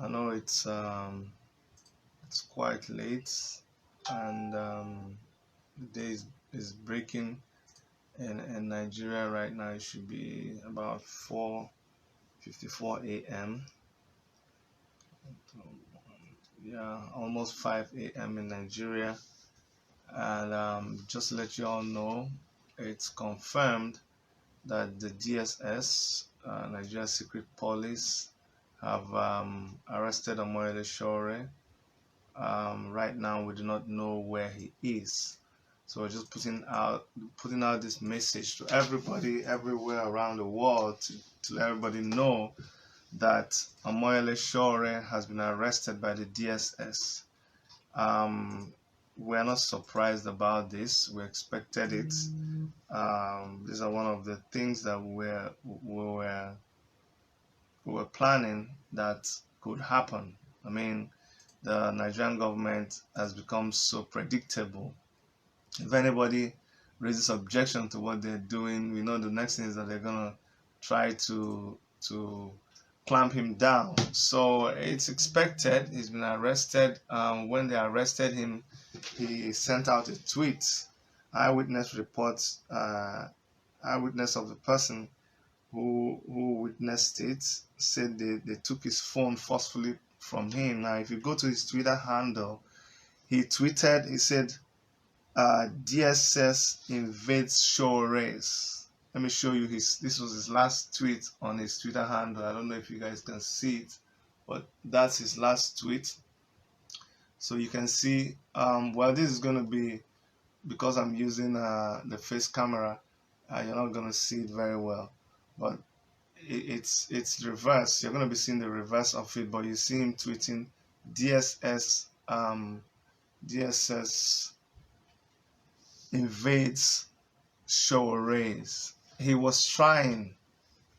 I know it's quite late, and the day is breaking in Nigeria right now. It should be about 4:54 a.m. Yeah, almost 5 a.m. in Nigeria. And just to let you all know, it's confirmed that the DSS, Nigeria Secret Police, have arrested Omoyele Sowore. Right now, we do not know where he is. So we're just putting out this message to everybody everywhere around the world to let everybody know that Omoyele Sowore has been arrested by the DSS. We're not surprised about this. We expected it. These are one of the things that we were planning that could happen. I mean, the Nigerian government has become so predictable. If anybody raises objection to what they're doing, we know the next thing is that they're gonna try to clamp him down. So it's expected. He's been arrested. When they arrested him, he sent out a tweet. Eyewitness reports. Eyewitness of the person who witnessed it said they took his phone forcefully from him. Now, if you go to his Twitter handle, he tweeted. He said, "DSS invades Sowore's." Let me show you his. This was his last tweet on his Twitter handle. I don't know if you guys can see it, but that's his last tweet. So you can see. Well, this is going to be, because I'm using the face camera. You're not going to see it very well, but it's reverse. You're going to be seeing the reverse of it, but you see him tweeting, DSS invades Sowore's. He was trying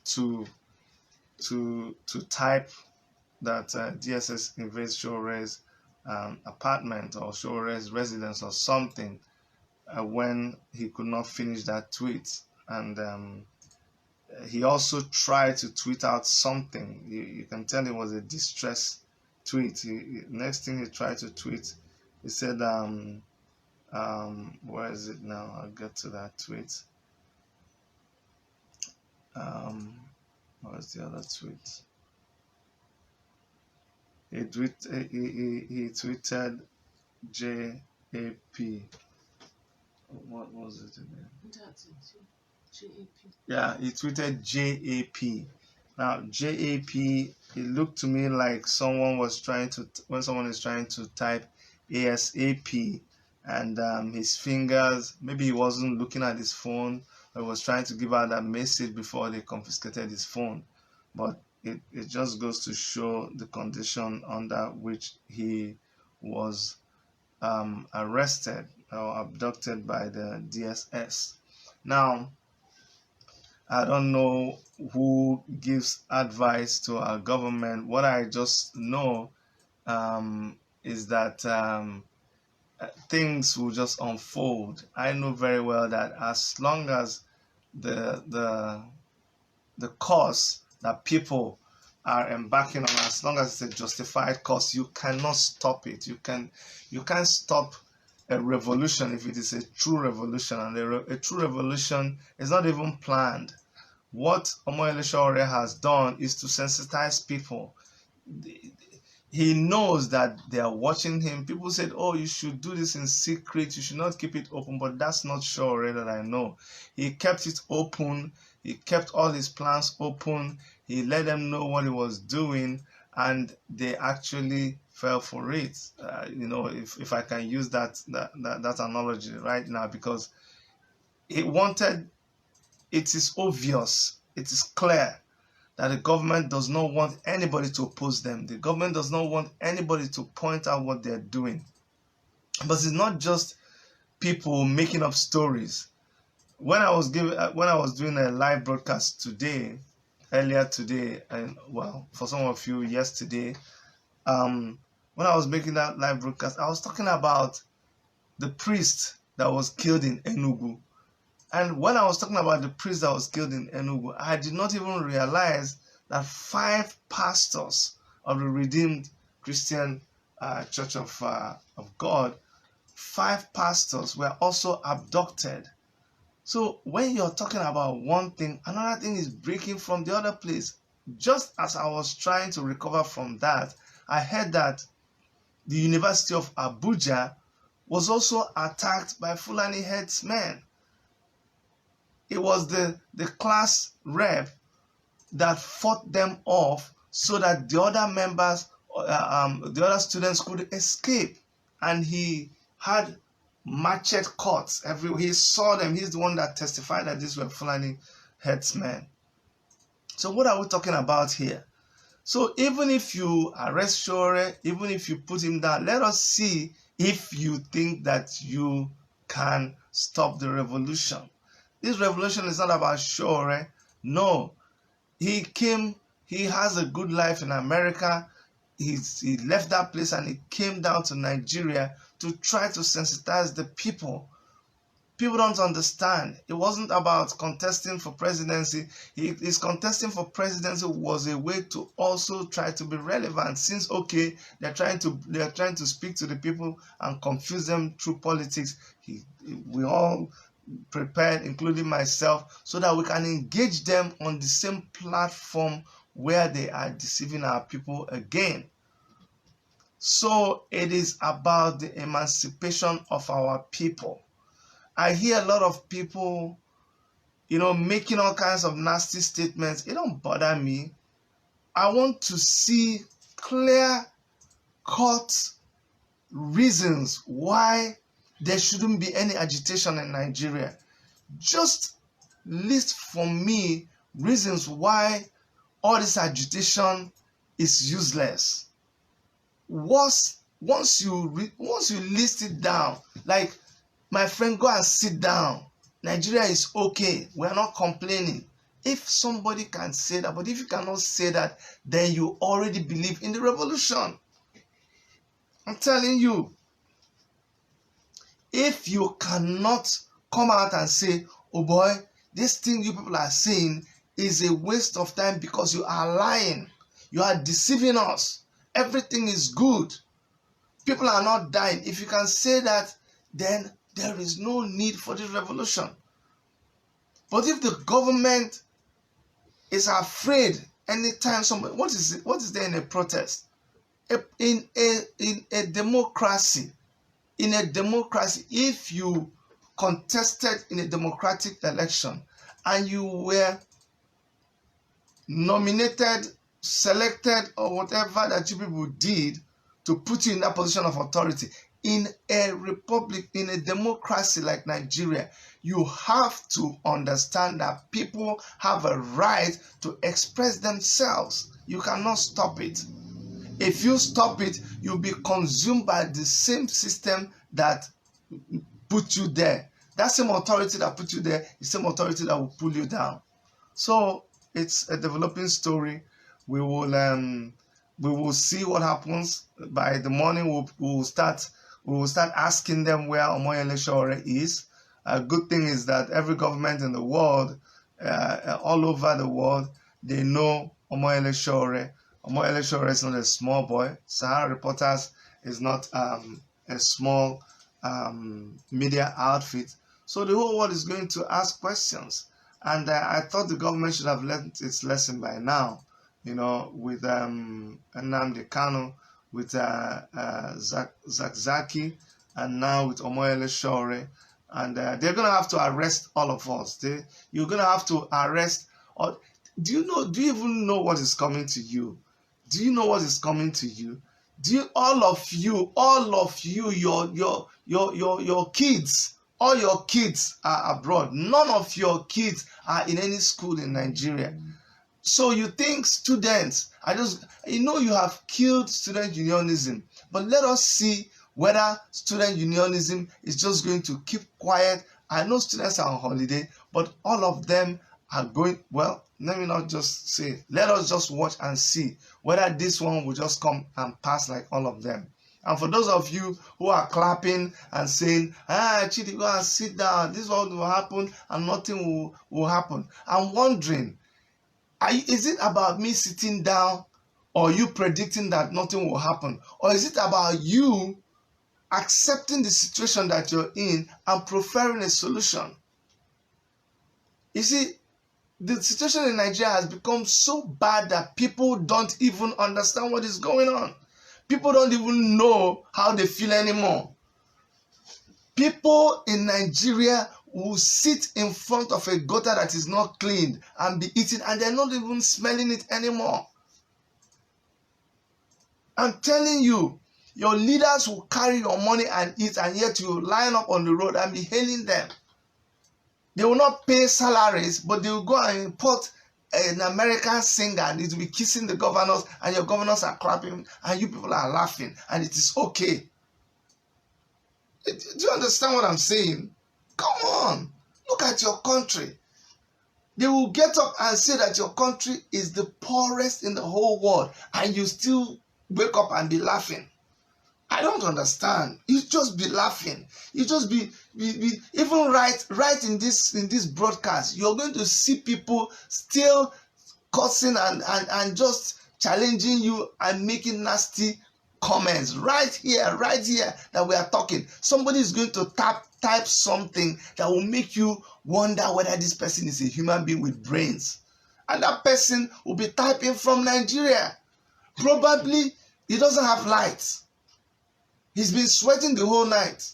to type that DSS invades Sowore's apartment or Sowore's residence or something when he could not finish that tweet. And he also tried to tweet out something. You can tell it was a distress tweet. Next thing he tried to tweet, he said, where is it now? I'll get to that tweet. Where's the other tweet? He tweeted JAP. What was it again? Yeah, he tweeted JAP. Now JAP, it looked to me like someone was trying to, when someone is trying to type ASAP, and his fingers, maybe he wasn't looking at his phone, or was trying to give out that message before they confiscated his phone. But it just goes to show the condition under which he was arrested or abducted by the DSS. Now, I don't know who gives advice to our government. What I just know is that things will just unfold. I know very well that as long as the cause that people are embarking on, as long as it's a justified cause, you cannot stop it. You can't stop a revolution if it is a true revolution, and a true revolution is not even planned. What Omoyele Sowore has done is to sensitize people. He knows that they are watching him. People said, oh, you should do this in secret, you should not keep it open, but that's not Sowore that I know. He kept it open. He kept all his plans open. He let them know what he was doing, and they actually fell for it. If I can use that analogy right now, because he wanted. It is obvious. It is clear that the government does not want anybody to oppose them. The government does not want anybody to point out what they're doing. But it's not just people making up stories. When I was doing a live broadcast earlier today, and well, for some of you yesterday, when I was making that live broadcast, I was talking about the priest that was killed in Enugu. And when I was talking about the priest that was killed in Enugu, I did not even realize that 5 pastors of the Redeemed Christian Church of God, 5 pastors were also abducted. So when you're talking about one thing, another thing is breaking from the other place. Just as I was trying to recover from that, I heard that the University of Abuja was also attacked by Fulani headsmen. It was the class rep that fought them off so that the other members, the other students could escape. And he had machete cuts everywhere. He saw them. He's the one that testified that these were Fulani headsmen. So what are we talking about here? So even if you arrest Sowore, even if you put him down, let us see if you think that you can stop the revolution. This revolution is not about Sowore. No. He came, he has a good life in America. He left that place and he came down to Nigeria to try to sensitize the people. People don't understand. It wasn't about contesting for presidency. His contesting for presidency was a way to also try to be relevant, since okay, they're trying to speak to the people and confuse them through politics. We all prepared, including myself, so that we can engage them on the same platform where they are deceiving our people again. So it is about the emancipation of our people. I hear a lot of people, making all kinds of nasty statements. It don't bother me. I want to see clear-cut reasons why there shouldn't be any agitation in Nigeria. Just list for me reasons why all this agitation is useless. Once you list it down, like, my friend, go and sit down. Nigeria is okay. We are not complaining. If somebody can say that, but if you cannot say that, then you already believe in the revolution. I'm telling you. If you cannot come out and say, oh boy, this thing you people are saying is a waste of time because you are lying. You are deceiving us. Everything is good. People are not dying. If you can say that, then there is no need for this revolution. But if the government is afraid anytime somebody, what is there in a protest? In a democracy, if you contested in a democratic election and you were nominated, selected, or whatever that you people did to put you in that position of authority, in a republic, in a democracy like Nigeria, you have to understand that people have a right to express themselves. You cannot stop it. If you stop it, you'll be consumed by the same system that put you there. That same authority that put you there is the same authority that will pull you down. So it's a developing story. We will see what happens. By the morning, we will start asking them where Omoyele Sowore is. A good thing is that every government in the world, all over the world, they know Omoyele Sowore. Omoyele Sowore is not a small boy. Sahara Reporters is not a small media outfit. So the whole world is going to ask questions. And I thought the government should have learned its lesson by now, with Nnamdi Kanu, with Zakzaki, and now with Omoyele Sowore. And they're going to have to arrest all of us. You're going to have to arrest. Do you even know what is coming to you? Do you know what is coming to you? All of you, your kids, all your kids are abroad. None of your kids are in any school in Nigeria. So you think students you have killed student unionism, but let us see whether student unionism is just going to keep quiet. I know students are on holiday, but all of them are going, well, let me not just say, let us just watch and see whether this one will just come and pass like all of them. And for those of you who are clapping and saying, Chidi, go and sit down, this is what will happen and nothing will happen, I'm wondering, is it about me sitting down, or you predicting that nothing will happen? Or is it about you accepting the situation that you're in and preferring a solution? You see, the situation in Nigeria has become so bad that people don't even understand what is going on. People don't even know how they feel anymore. People in Nigeria will sit in front of a gutter that is not cleaned and be eating, and they're not even smelling it anymore. I'm telling you, your leaders will carry your money and eat, and yet you line up on the road and be hailing them. They will not pay salaries, but they will go and import an American singer and it will be kissing the governors, and your governors are clapping and you people are laughing, and it is okay. Do you understand what I'm saying? Come on, look at your country. They will get up and say that your country is the poorest in the whole world, and you still wake up and be laughing. I don't understand. You just be laughing. You just be even right in this broadcast. You're going to see people still cursing and just challenging you and making nasty comments right here that we are talking. Somebody is going to type something that will make you wonder whether this person is a human being with brains, and that person will be typing from Nigeria. Probably he doesn't have lights. He's been sweating the whole night.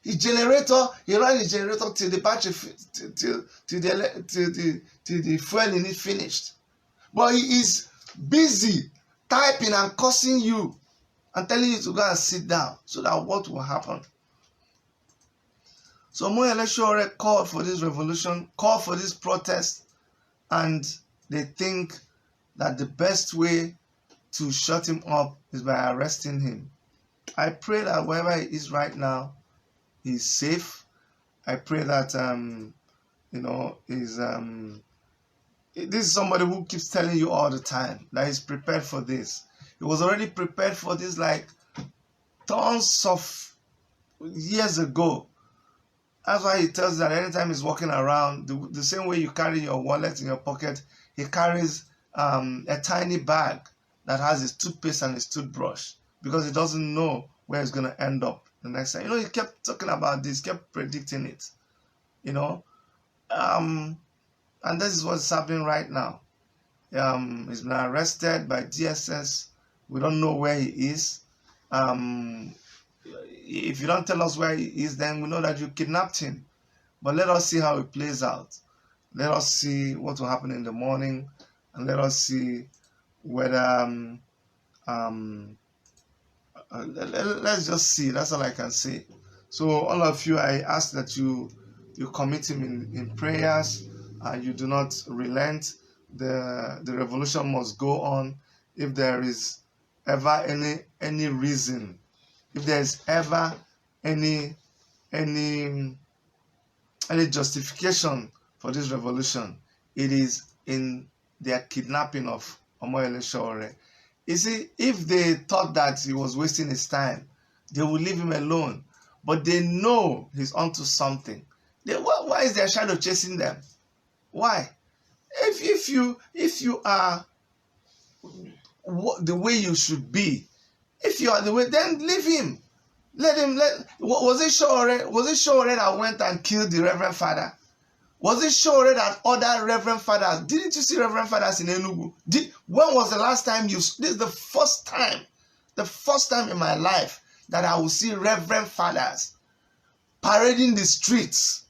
He ran his generator till the battery till the fuel in it finished. But he is busy typing and cursing you and telling you to go and sit down, so that what will happen? So Omoyele Sowore called for this revolution, called for this protest, and they think that the best way to shut him up is by arresting him. I pray that wherever he is right now, he's safe. I pray that this is somebody who keeps telling you all the time that he's prepared for this. He was already prepared for this like tons of years ago. That's why he tells that anytime he's walking around, the same way you carry your wallet in your pocket, he carries a tiny bag that has his toothpaste and his toothbrush, because he doesn't know where he's going to end up the next time. He kept talking about this, kept predicting it, and this is what's happening right now. He's been arrested by DSS. We don't know where he is. If you don't tell us where he is, then we know that you kidnapped him. But let us see how it plays out. Let us see what will happen in the morning, and let us see whether let's just see. That's all I can say. So all of you, I ask that you commit him in prayers, and you do not relent. The revolution must go on. If there is ever any reason, if there is ever any justification for this revolution, it is in their kidnapping of Omoyele Sowore. You see, if they thought that he was wasting his time, they would leave him alone. But they know he's onto something. Why is their shadow chasing them? Why? If you are the way you should be, if you are the way, then leave him. Was it Sowore that went and killed the Reverend Father? Was it Sowore that other Reverend Fathers? Didn't you see Reverend Fathers in Enugu? When was the last time this is the first time in my life that I will see Reverend Fathers parading the streets,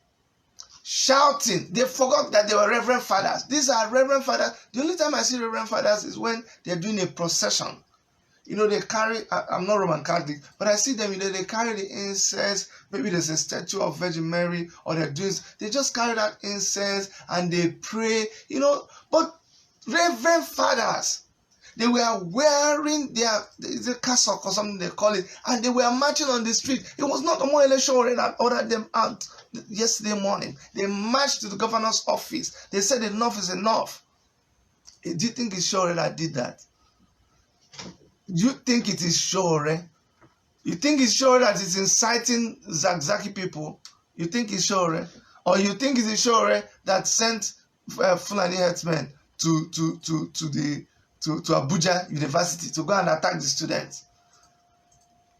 shouting. They forgot that they were Reverend Fathers. These are Reverend Fathers. The only time I see Reverend Fathers is when they're doing a procession. They carry, I'm not Roman Catholic, but I see them, they carry the incense. Maybe there's a statue of Virgin Mary, or they just carry that incense and they pray, But Reverend Fathers, they were wearing the cassock or something they call it, and they were marching on the street. It was not Omoyele Sowore that ordered them out yesterday morning. They marched to the governor's office. They said enough is enough. Do you think it's Sowore that did that? Do you think it is Sowore? You think it's Sowore that is inciting Zakzaki people? You think it's Sowore? Or you think it's Sowore that sent Fulani herdsmen to Abuja University to go and attack the students.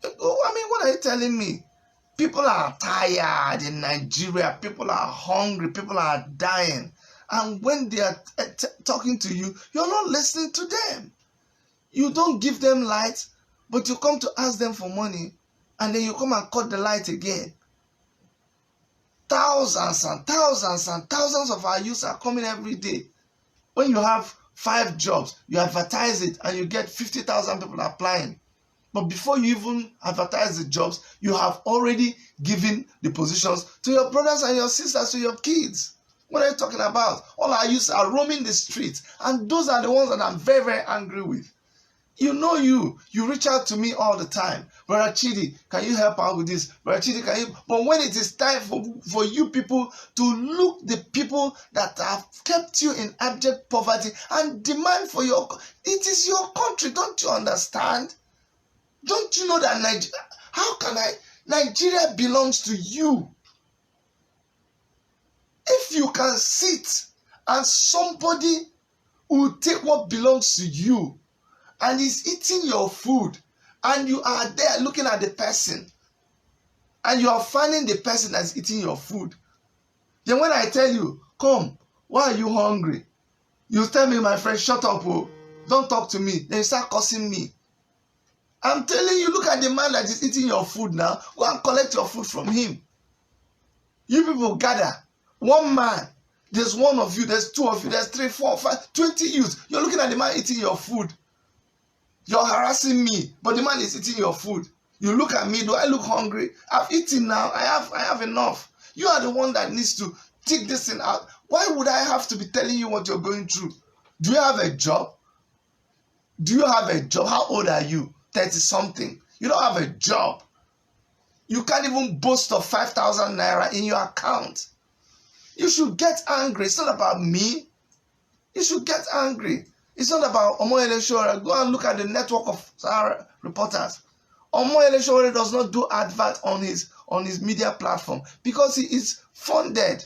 Oh, I mean, what are you telling me? People are tired in Nigeria. People are hungry. People are dying. And when they are talking to you, you're not listening to them. You don't give them light, but you come to ask them for money, and then you come and cut the light again. Thousands and thousands and thousands of our youths are coming every day. When you have 5 jobs, you advertise it, and you get 50,000 people applying. But before you even advertise the jobs, you have already given the positions to your brothers and your sisters, to your kids. What are you talking about? All our youths are roaming the streets, and those are the ones that I'm very, very angry with. You reach out to me all the time. Brother Chidi, can you help out with this? Brother Chidi, can you? But when it is time for you people to look the people that have kept you in abject poverty and demand for it is your country, don't you understand? Don't you know that Nigeria belongs to you? If you can sit and somebody will take what belongs to you and is eating your food, and you are there looking at the person, and you are finding the person that's eating your food, then when I tell you, come, why are you hungry? You tell me, my friend, shut up, oh, don't talk to me. Then you start cursing me. I'm telling you, look at the man that is eating your food now. Go and collect your food from him. You people gather. One man, there's one of you, there's 2 of you, there's 3, 4, 5, 20 youths. You're looking at the man eating your food. You're harassing me, but the man is eating your food. You look at me, do I look hungry? I've eaten now, I have enough. You are the one that needs to take this thing out. Why would I have to be telling you what you're going through? Do you have a job? Do you have a job? How old are you? 30-something. You don't have a job. You can't even boast of 5,000 naira in your account. You should get angry. It's not about me. You should get angry. It's not about Omoyele Sowore. Go and look at the network of Sahara reporters. Omoyele Sowore does not do advert on his media platform because he is funded.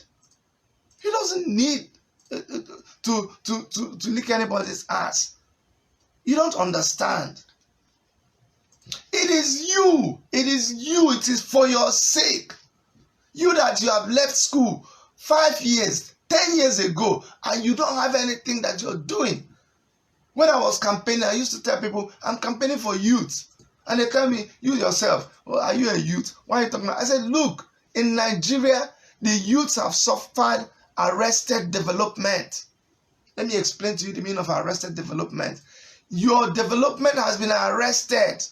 He doesn't need to lick anybody's ass. You don't understand. It is you. It is you. It is for your sake. You that you have left school 5 years, 10 years ago, and you don't have anything that you're doing. When I was campaigning, I used to tell people, I'm campaigning for youth. And they tell me, you yourself, well, are you a youth? Why are you talking about? I said, look, in Nigeria, the youths have suffered arrested development. Let me explain to you the meaning of arrested development. Your development has been arrested.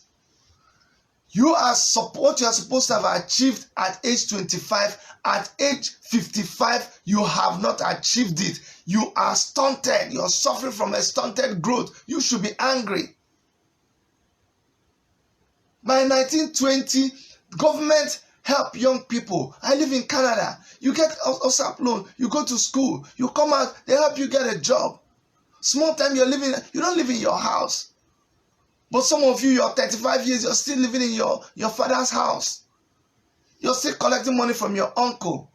What you are supposed to have achieved at age 25, at age 55, you have not achieved it. You are stunted. You are suffering from a stunted growth. You should be angry. By 1920, government help young people. I live in Canada. You get OSAP loan. You go to school. You come out. They help you get a job. Small time you don't live in your house. But some of you, you're 35 years, you're still living in your father's house. You're still collecting money from your uncle.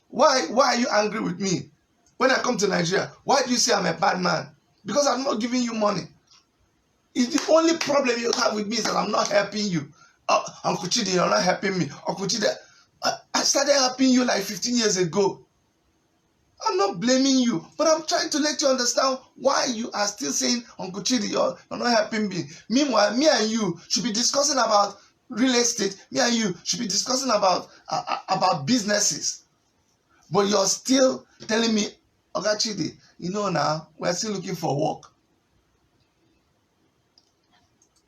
Why are you angry with me? When I come to Nigeria, why do you say I'm a bad man? Because I'm not giving you money. It's the only problem you have with me is that I'm not helping you. Uncle Chidi, you're not helping me. Uncle Chidi, I started helping you like 15 years ago. I'm not blaming you, but I'm trying to let you understand why you are still saying, Uncle Chidi, you're not helping me. Meanwhile, me and you should be discussing about real estate. Me and you should be discussing about businesses. But you're still telling me, Uncle Chidi, now, we're still looking for work.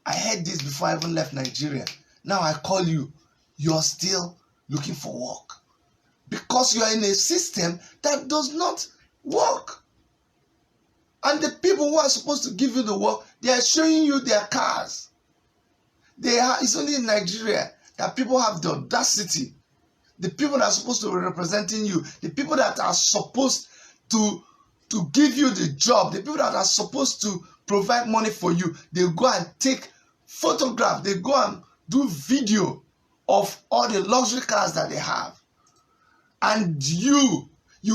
I heard this before I even left Nigeria. Now I call you, you're still looking for work. Because you are in a system that does not work. And the people who are supposed to give you the work, they are showing you their cars. It's only in Nigeria that people have the audacity. The people that are supposed to be representing you, the people that are supposed to give you the job, the people that are supposed to provide money for you, they go and take photographs, they go and do video of all the luxury cars that they have. And you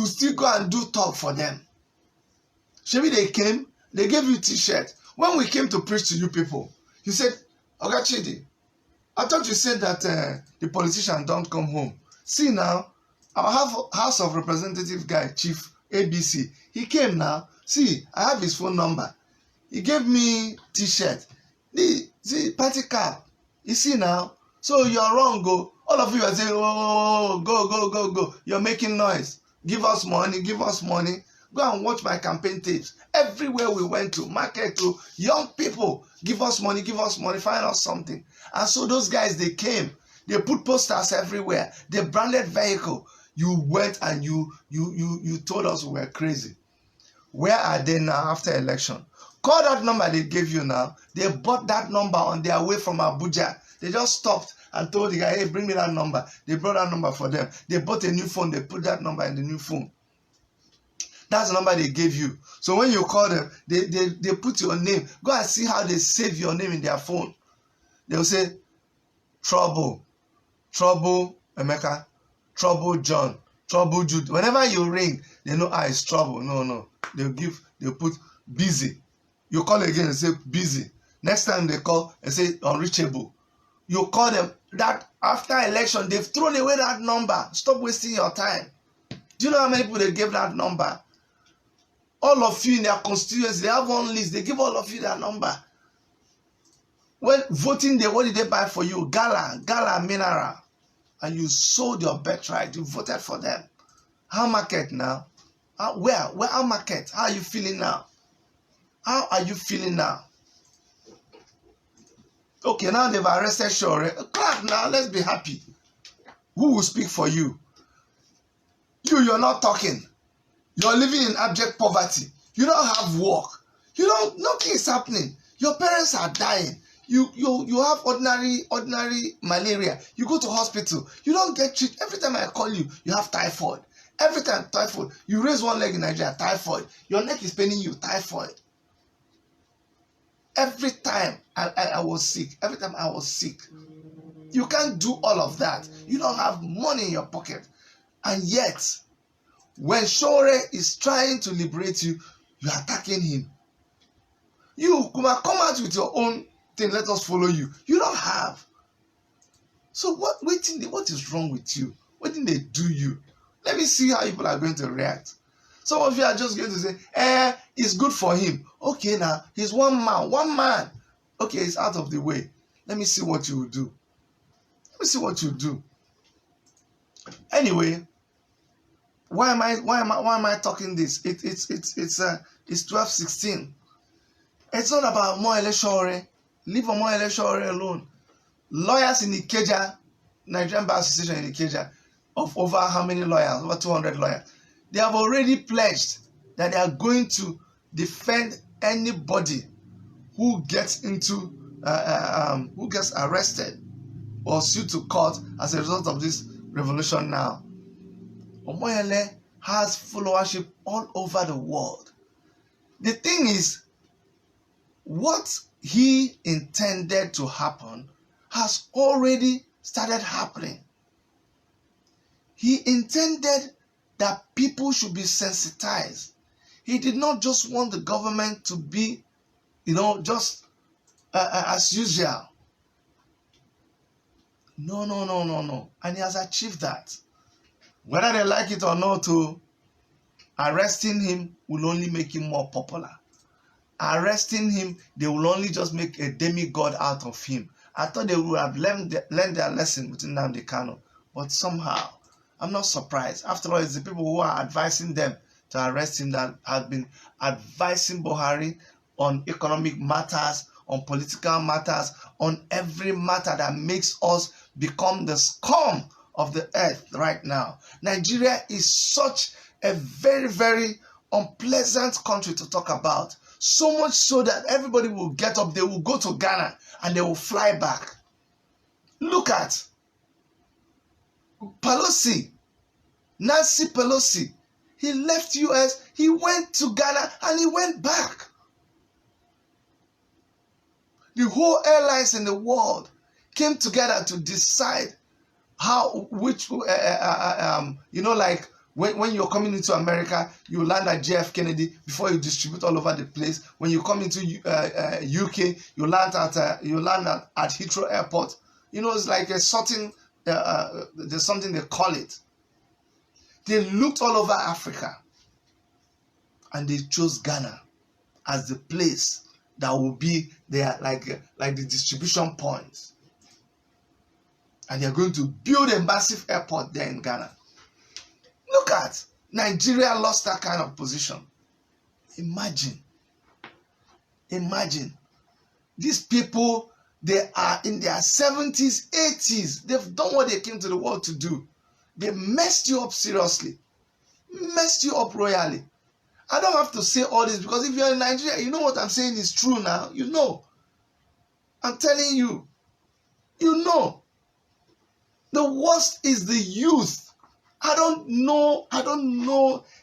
still go and do talk for them. Maybe they came, They gave you t-shirt. When we came to preach to you people, you said, Oga Chidi, I thought you said that the politicians don't come home. See now, our House of Representative guy, Chief ABC, he came now. See, I have his phone number. He gave me t-shirt. See, party cap. You see now? So you're wrong, go. All of you are saying, oh, go. You're making noise. Give us money. Go and watch my campaign tapes. Everywhere we went to, market to, young people, give us money, find us something. And so those guys, they came. They put posters everywhere. They branded vehicle. You went and you told us we were crazy. Where are they now after election? Call that number they gave you now. They bought that number on their way from Abuja. They just stopped and told the guy, hey, bring me that number. They brought that number for them. They bought a new phone. They put that number in the new phone. That's the number they gave you. So when you call them, they put your name. Go and see how they save your name in their phone. They'll say, Trouble Emeka, Trouble John, Trouble Jude. Whenever you ring, they know, it's trouble. No. They'll put busy. You call again and say busy. Next time they call and say unreachable. You call them. That after election, they've thrown away that number. Stop wasting your time. Do you know how many people they gave that number? All of you in their constituency, they have one list. They give all of you that number. When voting day, what did they buy for you? Gala mineral. And you sold your birthright. You voted for them. How market now? Where our market? How are you feeling now? Okay, now they've arrested Sowore. Clap now, let's be happy. Who will speak for you? You're not talking. You're living in abject poverty. You don't have work. Nothing is happening. Your parents are dying. You have ordinary malaria. You go to hospital. You don't get treated. Every time I call you, you have typhoid. Every time typhoid. You raise one leg in Nigeria, typhoid. Your neck is paining you, typhoid. Every time I was sick. Every time I was sick. You can't do all of that. You don't have money in your pocket. And yet, when Sowore is trying to liberate you, you're attacking him. You come out with your own thing, let us follow you. You don't have. So what is wrong with you? What did they do you? Let me see how people are going to react. Some of you are just going to say, it's good for him. Okay, now, he's one man. Okay, it's out of the way. Let me see what you will do. Anyway, why am I talking this? It's 12:16. It's not about Omoyele Sowore. Leave Omoyele Sowore alone. Lawyers in Ikeja, Nigerian Bar Association in Ikeja, of over how many lawyers? Over 200 lawyers. They have already pledged that they are going to defend anybody who gets who gets arrested or sued to court as a result of this revolution now. Omoyele has followership all over the world. The thing is, what he intended to happen has already started happening. He intended that people should be sensitized. He did not just want the government to be, just as usual. No. And he has achieved that. Whether they like it or not, arresting him will only make him more popular. Arresting him, they will only just make a demigod out of him. I thought they would have learned their lesson with Nnamdi Kanu, but somehow, I'm not surprised. After all, it's the people who are advising them to arrest him that have been advising Buhari on economic matters, on political matters, on every matter that makes us become the scum of the earth right now. Nigeria is such a very, very unpleasant country to talk about. So much so that everybody will get up, they will go to Ghana and they will fly back. Look at Pelosi, Nancy Pelosi. He left US, he went to Ghana and he went back. The whole airlines in the world came together to decide When you're coming into America, you land at JF Kennedy before you distribute all over the place. When you come into UK, you land at Heathrow Airport. You know, it's like a certain there's something they call it. They looked all over Africa, and they chose Ghana as the place that will be there, like the distribution point. And they're going to build a massive airport there in Ghana. Look at Nigeria lost that kind of position. Imagine these people, they are in their 70s, 80s. They've done what they came to the world to do. They messed you up seriously, messed you up royally. I don't have to say all this, because if you're in Nigeria, you know what I'm saying is true now. You know. I'm telling you. You know. The worst is the youth. I don't know.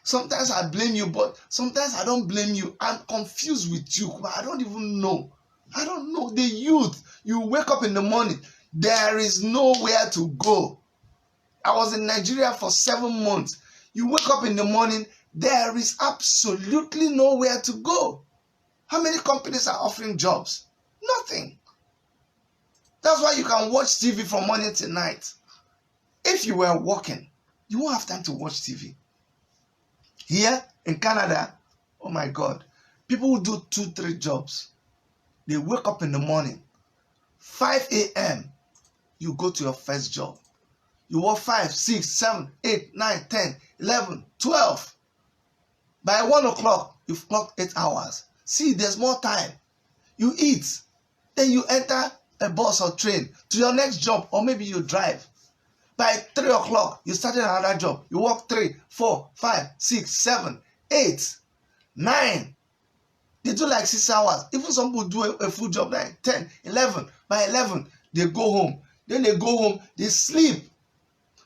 Sometimes I blame you, but sometimes I don't blame you. I'm confused with you, but I don't even know. I don't know. The youth, you wake up in the morning, there is nowhere to go. I was in Nigeria for 7 months. You wake up in the morning, there is absolutely nowhere to go. How many companies are offering jobs? Nothing. That's why you can watch TV from morning to night. If you were working, you won't have time to watch TV. Here in Canada, oh my God, people who do 2-3 jobs. They wake up in the morning, 5 a.m., you go to your first job. You work 5, 6, 7, 8, 9, 10, 11, 12. By 1 o'clock, you've clocked 8 hours. See, there's more time. You eat. Then you enter a bus or train to your next job, or maybe you drive. By 3 o'clock, you started another job. You work 3, 4, 5, 6, 7, 8, 9. They do like 6 hours. Even some people do a full job like 10, 11. By 11, they go home. Then they go home, they sleep.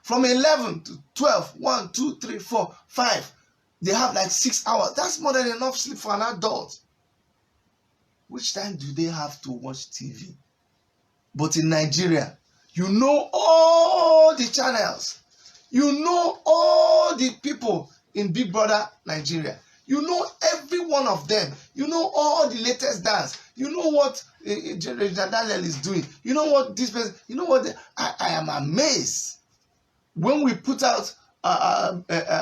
From 11 to 12, 1, 2, 3, 4, 5. They have like 6 hours. That's more than enough sleep for an adult. Which time do they have to watch TV? But in Nigeria, you know all the channels. You know all the people in Big Brother Nigeria. You know every one of them. You know all the latest dance. You know what Daniel is doing. You know what this person, you know what, I am amazed. When we put out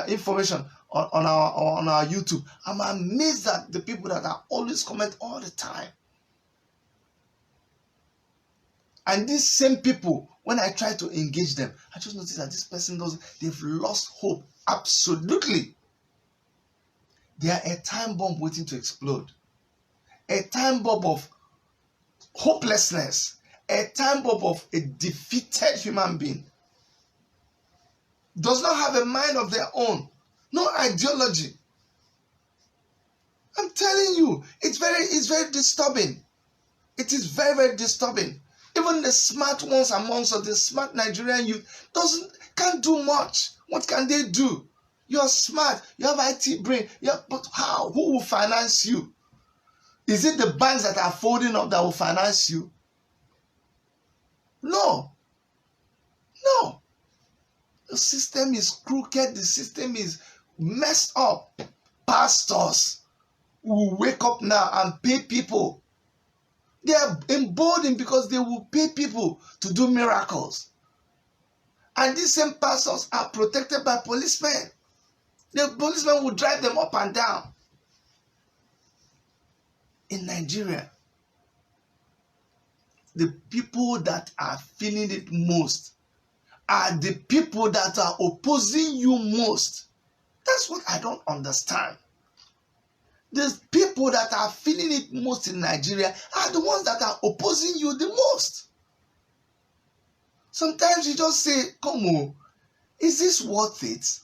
information on our YouTube, I'm amazed at the people that are always comment all the time. And these same people, when I try to engage them, I just notice that this person they've lost hope. Absolutely. They are a time bomb waiting to explode. A time bomb of hopelessness. A time bomb of a defeated human being. Does not have a mind of their own. No ideology. I'm telling you, it's very disturbing. It is very, very disturbing. Even the smart ones amongst us, the smart Nigerian youth, can't do much. What can they do? You're smart. You have IT brain. But how? Who will finance you? Is it the banks that are folding up that will finance you? No. No. The system is crooked. The system is messed up. Pastors will wake up now and pay people. They are emboldened because they will pay people to do miracles. And these same pastors are protected by policemen. The policemen will drive them up and down. In Nigeria, the people that are feeling it most are the people that are opposing you most. That's what I don't understand. The people that are feeling it most in Nigeria are the ones that are opposing you the most. Sometimes you just say, come on, is this worth it?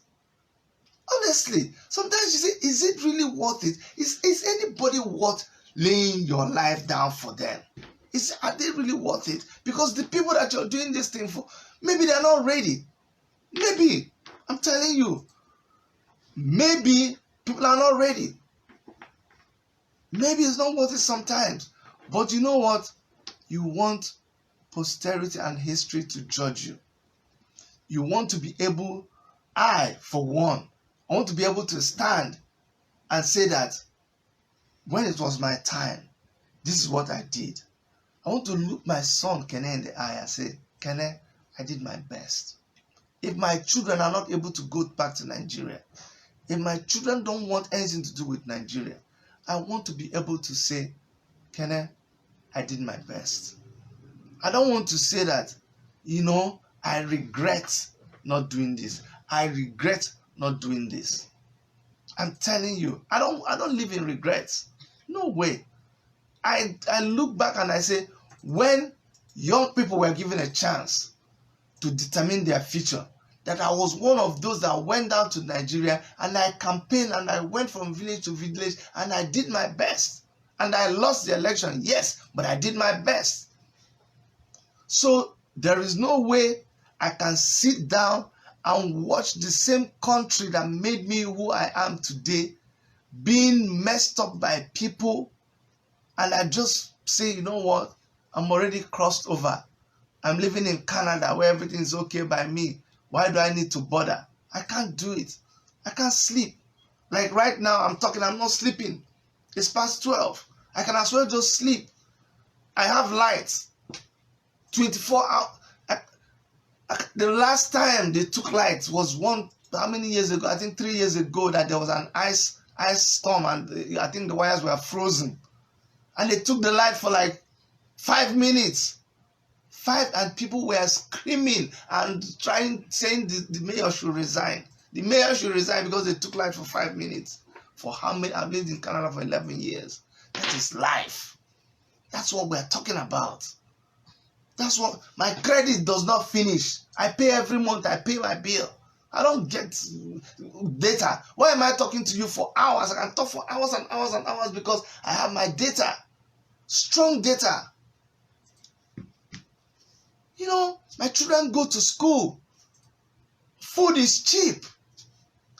Honestly, sometimes you say, is it really worth it? Is anybody worth laying your life down for them? Are they really worth it? Because the people that you're doing this thing for, maybe they're not ready. Maybe, I'm telling you, maybe people are not ready. Maybe it's not worth it sometimes. But you know what? You want posterity and history to judge you. You want to be able I, for one, I want to be able to stand and say that when it was my time, this is what I did. I want to look my son Kene in the eye and say, Kene, I did my best. If my children are not able to go back to Nigeria, if my children don't want anything to do with Nigeria, I want to be able to say, Kene, I did my best. I don't want to say that, I regret not doing this. I regret not doing this. I'm telling you, I don't live in regrets. No way. I look back and I say, when young people were given a chance to determine their future, that I was one of those that went down to Nigeria and I campaigned and I went from village to village and I did my best. And I lost the election, yes, but I did my best. So there is no way I can sit down and watch the same country that made me who I am today being messed up by people, and I just say, you know what, I'm already crossed over. I'm living in Canada where everything is okay by me. Why do I need to bother? I can't do it. I can't sleep. Like right now I'm talking, I'm not sleeping. It's past 12. I can as well just sleep. I have lights. 24 hours. The last time they took lights was how many years ago? I think 3 years ago, that there was an ice storm and I think the wires were frozen. And they took the light for like 5 minutes. And people were screaming and saying the mayor should resign. The mayor should resign because they took light for 5 minutes. For how many? I've lived in Canada for 11 years. That is life. That's what we're talking about. That's what, my credit does not finish. I pay every month, I pay my bill. I don't get data. Why am I talking to you for hours? I can talk for hours and hours and hours because I have my data. Strong data. My children go to school. Food is cheap.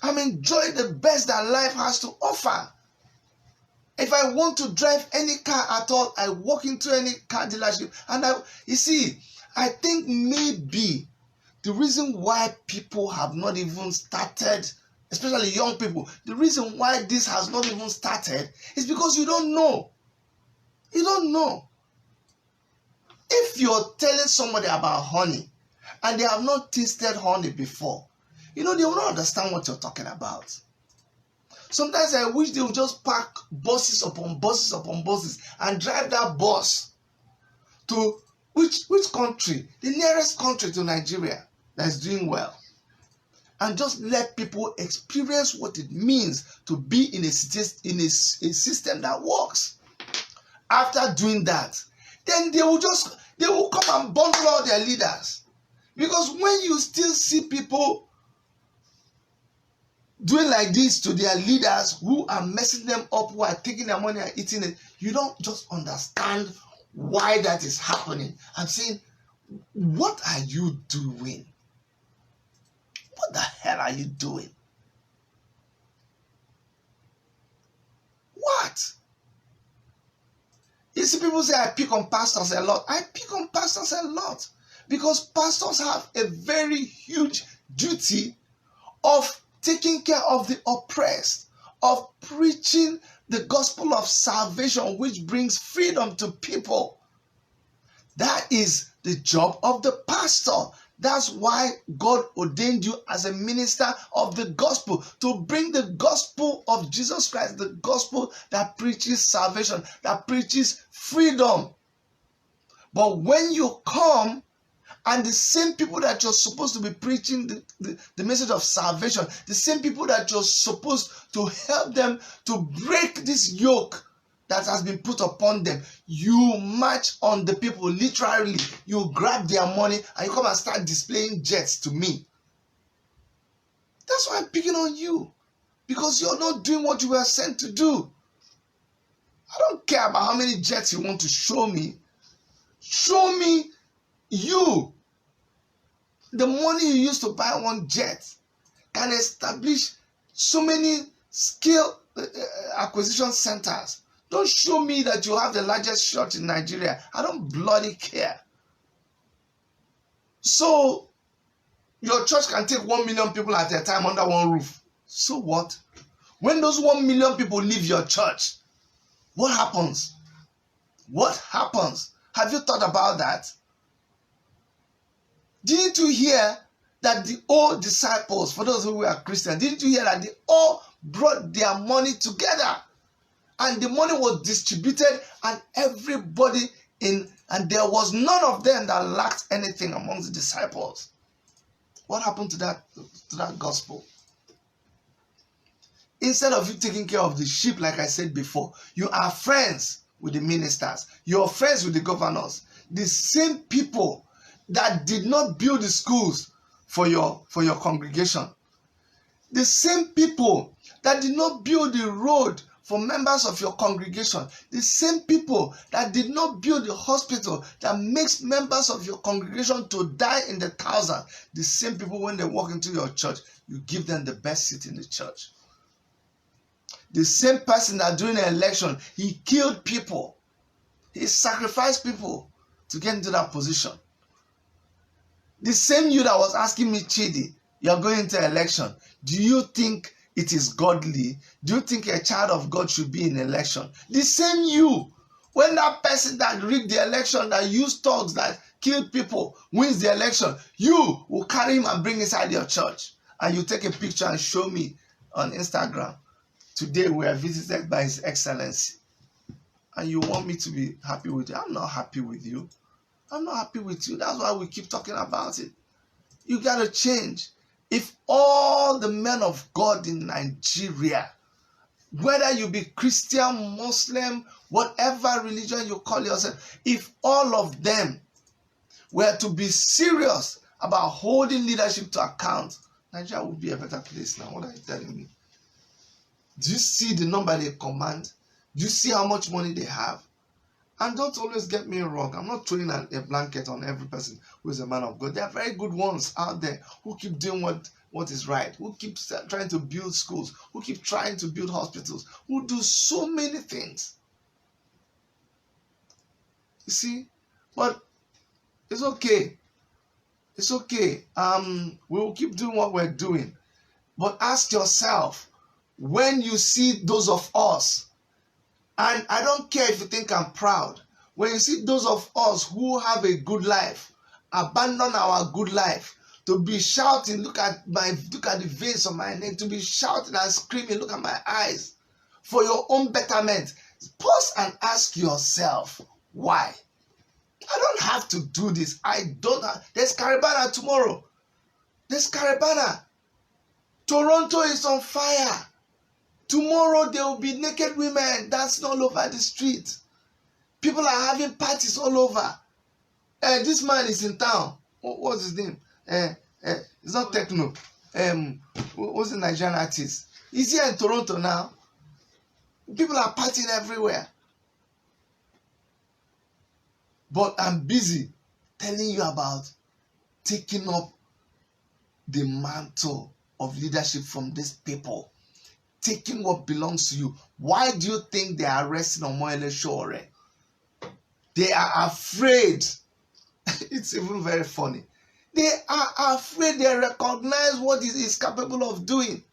I'm enjoying the best that life has to offer. If I want to drive any car at all, I walk into any car dealership. And I think maybe the reason why people have not even started, especially young people, the reason why this has not even started is because you don't know. You don't know. If you're telling somebody about honey and they have not tasted honey before, they will not understand what you're talking about. Sometimes I wish they would just pack buses upon buses upon buses and drive that bus to which country? The nearest country to Nigeria that is doing well. And just let people experience what it means to be in a system that works. After doing that, then they will come and bundle all their leaders. Because when you still see people doing like this to their leaders who are messing them up, who are taking their money and eating it, you don't just understand why that is happening. I'm saying, what are you doing? What the hell are you doing? What? You see, people say I pick on pastors a lot. I pick on pastors a lot because pastors have a very huge duty of taking care of the oppressed, of preaching the gospel of salvation, which brings freedom to people. That is the job of the pastor. That's why God ordained you as a minister of the gospel, to bring the gospel of Jesus Christ, the gospel that preaches salvation, that preaches freedom. But when you come, and the same people that you're supposed to be preaching the message of salvation, the same people that you're supposed to help them to break this yoke that has been put upon them, you march on the people. Literally, you grab their money and you come and start displaying jets to me. That's why I'm picking on you, because you're not doing what you were sent to do. I don't care about how many jets you want to show me. Show me you. The money you use to buy one jet can establish so many skill acquisition centers. Don't show me that you have the largest church in Nigeria. I don't bloody care. So Your church can take 1 million people at a time under one roof. So what? When those 1 million people leave your church, what happens? What happens? Have you thought about that? Didn't you hear that the old disciples, for those who were Christians, didn't you hear that they all brought their money together? And the money was distributed, and everybody and there was none of them that lacked anything among the disciples. What happened to that gospel? Instead of you taking care of the sheep, like I said before, you are friends with the ministers. You are friends with the governors. The same people that did not build the schools for your congregation. The same people that did not build the road for members of your congregation. The same people that did not build the hospital that makes members of your congregation to die in the thousand. The same people, when they walk into your church, you give them the best seat in the church. The same person that during an election, he killed people. He sacrificed people to get into that position. The same you that was asking me, Chidi, you're going into election. Do you think it is godly? Do you think a child of God should be in election? The same you, when that person that rigged the election, that used thugs, that killed people, wins the election, you will carry him and bring inside your church. And you take a picture and show me on Instagram. Today we are visited by His Excellency. And you want me to be happy with you. I'm not happy with you. I'm not happy with you. That's why we keep talking about it. You got to change. If all the men of God in Nigeria, whether you be Christian, Muslim, whatever religion you call yourself, if all of them were to be serious about holding leadership to account, Nigeria would be a better place now. What are you telling me? Do you see the number they command? Do you see how much money they have? And don't always get me wrong. I'm not throwing a blanket on every person who is a man of God. There are very good ones out there who keep doing what is right, who keep trying to build schools, who keep trying to build hospitals, who do so many things. You see? But it's okay. It's okay. We will keep doing what we're doing. But ask yourself, when you see those of us, and I don't care if you think I'm proud, when you see those of us who have a good life, abandon our good life, to be shouting, look at the veins of my neck, to be shouting and screaming, look at my eyes, for your own betterment, pause and ask yourself, why? I don't have to do this. There's Caribana tomorrow. There's Caribana. Toronto is on fire. Tomorrow there will be naked women dancing all over the street. People are having parties all over. This man is in town. What's his name? It's not Techno. What's the Nigerian artist? He's here in Toronto now. People are partying everywhere. But I'm busy telling you about taking up the mantle of leadership from these people. Taking what belongs to you. Why do you think they are arresting Omoyele Sowore? They are afraid. It's even very funny. They are afraid. They recognize what he is capable of doing.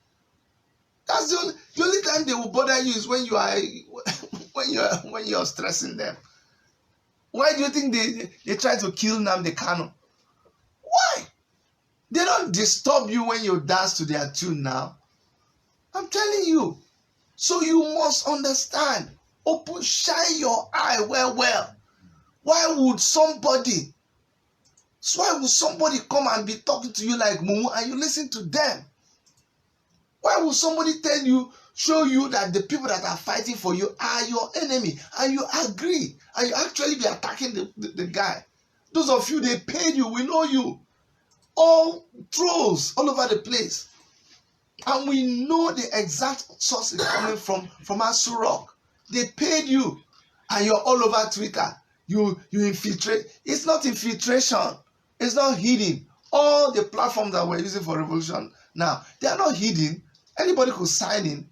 That's the only time they will bother you is when you are when you're stressing them. Why do you think they try to kill Nnamdi Kanu? Why? They don't disturb you when you dance to their tune now. I'm telling you. So you must understand. Shine your eye well. Why would somebody come and be talking to you like Mumu and you listen to them? Why would somebody show you that the people that are fighting for you are your enemy and you agree and you actually be attacking the guy? Those of you, they paid you, we know you. All trolls all over the place. And we know the exact source is coming from Asu Rock. They paid you and you're all over Twitter. You infiltrate. It's not infiltration. It's not hidden. All the platforms that we're using for revolution now, they are not hidden. Anybody could sign in.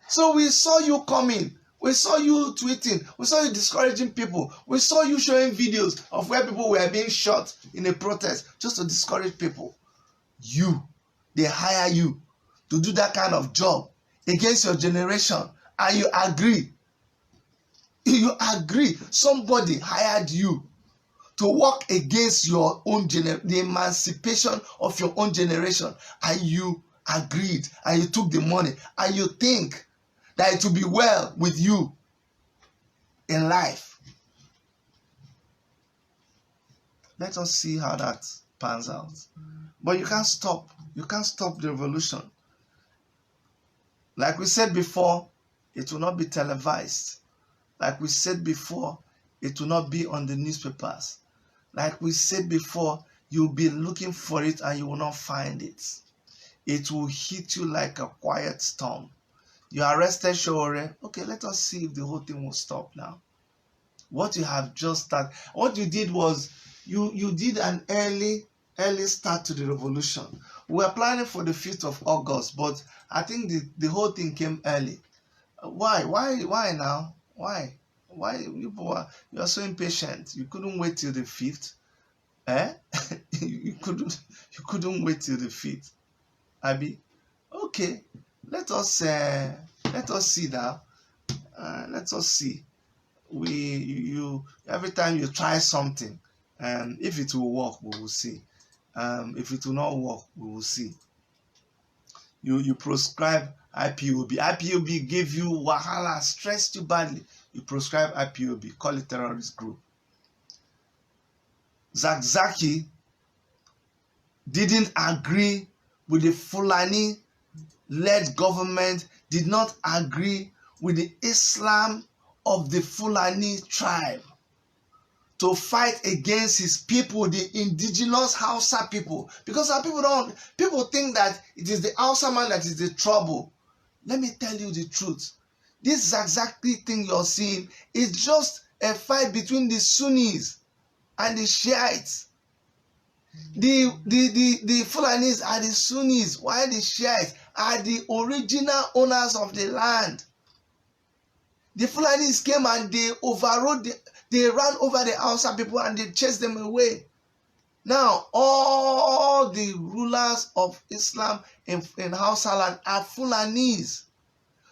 So we saw you coming. We saw you tweeting. We saw you discouraging people. We saw you showing videos of where people were being shot in a protest just to discourage people. they hire you to do that kind of job against your generation, and you agree. You agree. Somebody hired you to work against your own the emancipation of your own generation, and you agreed, and you took the money, and you think that it will be well with you in life. Let us see how that pans out. But you can't stop. You can't stop the revolution. Like we said before, it will not be televised. Like we said before, it will not be on the newspapers. Like we said before, you'll be looking for it and you will not find it. It will hit you like a quiet storm. You arrested Sowore. Okay, let us see if the whole thing will stop now. What you have just started, what you did was, you did an early start to the revolution. We were planning for the 5th of August, but I think the whole thing came early. Why now? Why you are so impatient? You couldn't wait till the 5th. you couldn't wait till the 5th. Abi, okay, let us see now. Let us see. Every time you try something, if it will work, we will see. If it will not work, we will see. You proscribe IPOB. IPOB gave you wahala, stressed you badly. You proscribe IPOB, call it terrorist group. Zakzaki didn't agree with the Fulani-led government, did not agree with the Islam of the Fulani tribe to fight against his people, the indigenous Hausa people. Because our people think that it is the Hausa man that is the trouble. Let me tell you the truth. This Zakzaki thing you're seeing is just a fight between the Sunnis and the Shiites. The Fulanis are the Sunnis, while the Shiites are the original owners of the land. The Fulanis came and they ran over the Hausa people and they chased them away. Now, all the rulers of Islam in Hausa land are Fulanis.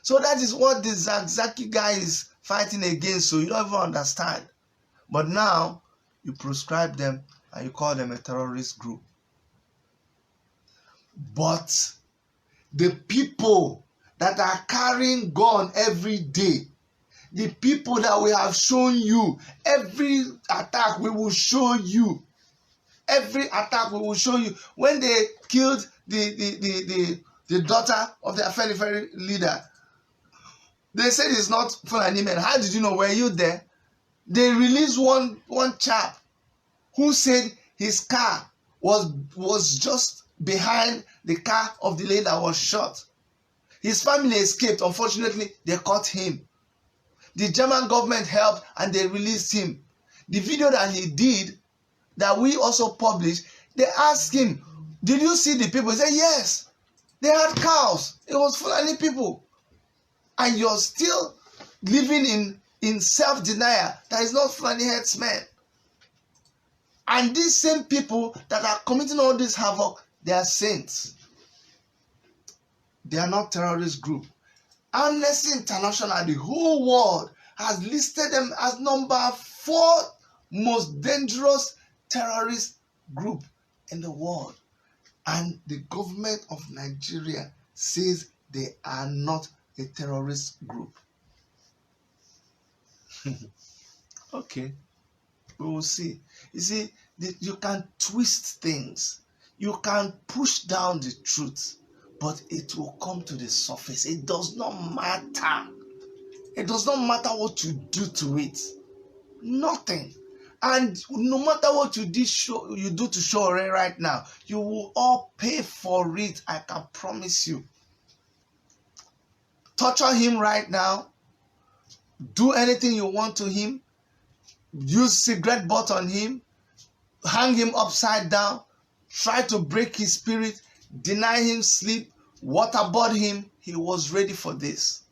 So that is what the Zakzaki guy is fighting against, so you don't even understand. But now, you proscribe them and you call them a terrorist group. But the people that are carrying gun every day, the people that we have shown you, every attack we will show you. Every attack we will show you. When they killed the daughter of the Afenifere leader, they said it's not Fulani men. How did you know? Were you there? They released one chap who said his car was just behind the car of the lady that was shot. His family escaped. Unfortunately, they caught him. The German government helped and they released him. The video that he did, that we also published, they asked him, did you see the people? He said, yes. They had cows. It was Fulani people. And you're still living in self-denial that is not Fulani headsmen. And these same people that are committing all this havoc, they are saints. They are not terrorist group. Amnesty International, the whole world, has listed them as number 4 most dangerous terrorist group in the world. And the government of Nigeria says they are not a terrorist group. Okay, we will see. You see, you can twist things. You can push down the truth, but it will come to the surface. It does not matter. It does not matter what you do to it. Nothing. And no matter what you do to Sowore right now, you will all pay for it. I can promise you. Torture him right now. Do anything you want to him. Use cigarette butt on him. Hang him upside down. Try to break his spirit. Deny him sleep. Waterboard him. He was ready for this.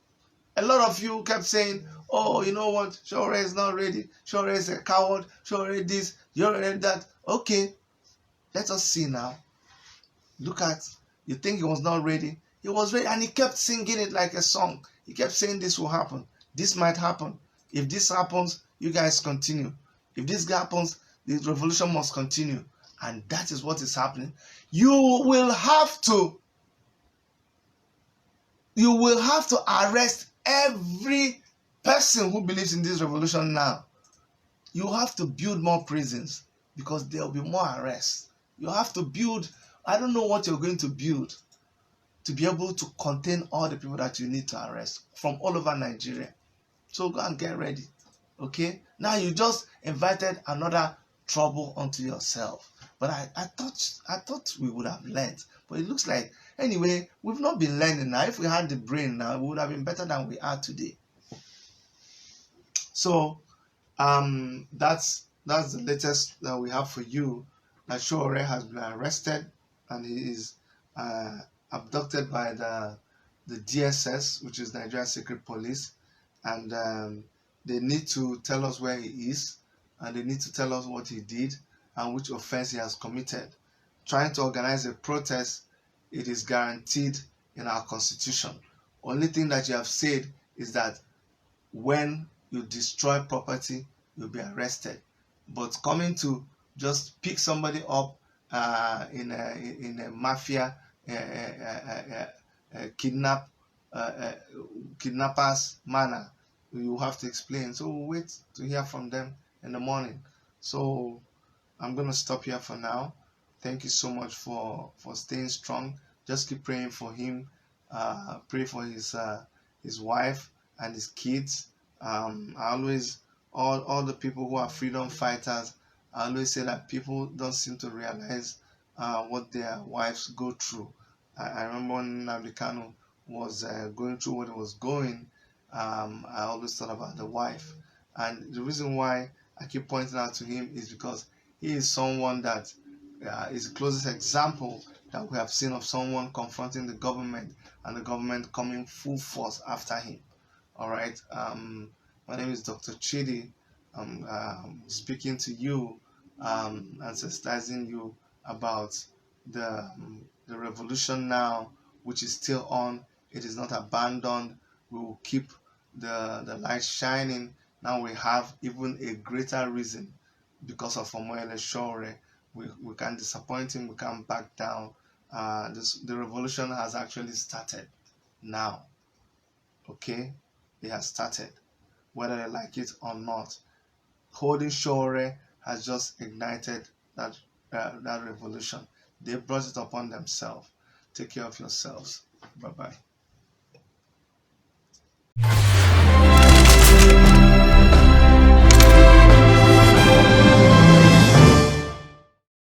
A lot of you kept saying, oh, you know what? Sowore is not ready. Sowore is a coward. Sowore this. You're that. Okay. Let us see now. Look at, you think he was not ready? He was ready, and he kept singing it like a song. He kept saying this will happen. This might happen. If this happens, you guys continue. If this happens, the revolution must continue. And that is what is happening. You will have to arrest every person who believes in this revolution now. You have to build more prisons because there will be more arrests. You have to build, I don't know what you're going to build to be able to contain all the people that you need to arrest from all over Nigeria. So go and get ready. Okay? Now you just invited another trouble onto yourself. But I thought we would have learned. But it looks like, anyway, we've not been learning now. If we had the brain now, we would have been better than we are today. So that's the latest that we have for you. That Sowore has been arrested and he is abducted by the DSS, which is Nigeria Secret Police, and they need to tell us where he is, and they need to tell us what he did and which offense he has committed. Trying to organize a protest, it is guaranteed in our constitution. Only thing that you have said is that when you destroy property, you'll be arrested. But coming to just pick somebody up in a mafia kidnappers manner, you have to explain. So we'll wait to hear from them in the morning. So I'm going to stop here for now. Thank you so much for staying strong. Just keep praying for him. Pray for his wife and his kids. I always, all the people who are freedom fighters, I always say that people don't seem to realize what their wives go through. I remember when Nnamdi Kanu was going through what he was going, I always thought about the wife. And the reason why I keep pointing out to him is because he is someone that is the closest example that we have seen of someone confronting the government and the government coming full force after him. All right. My name is Dr. Chidi. I'm speaking to you and sensitizing you about the revolution now, which is still on. It is not abandoned. We will keep the light shining. Now we have even a greater reason because of Omoyele Sowore. We can't disappoint him. We can't back down. The revolution has actually started now. Okay, it has started, whether they like it or not. Holding Sowore has just ignited that revolution. They brought it upon themselves. Take care of yourselves. Bye bye.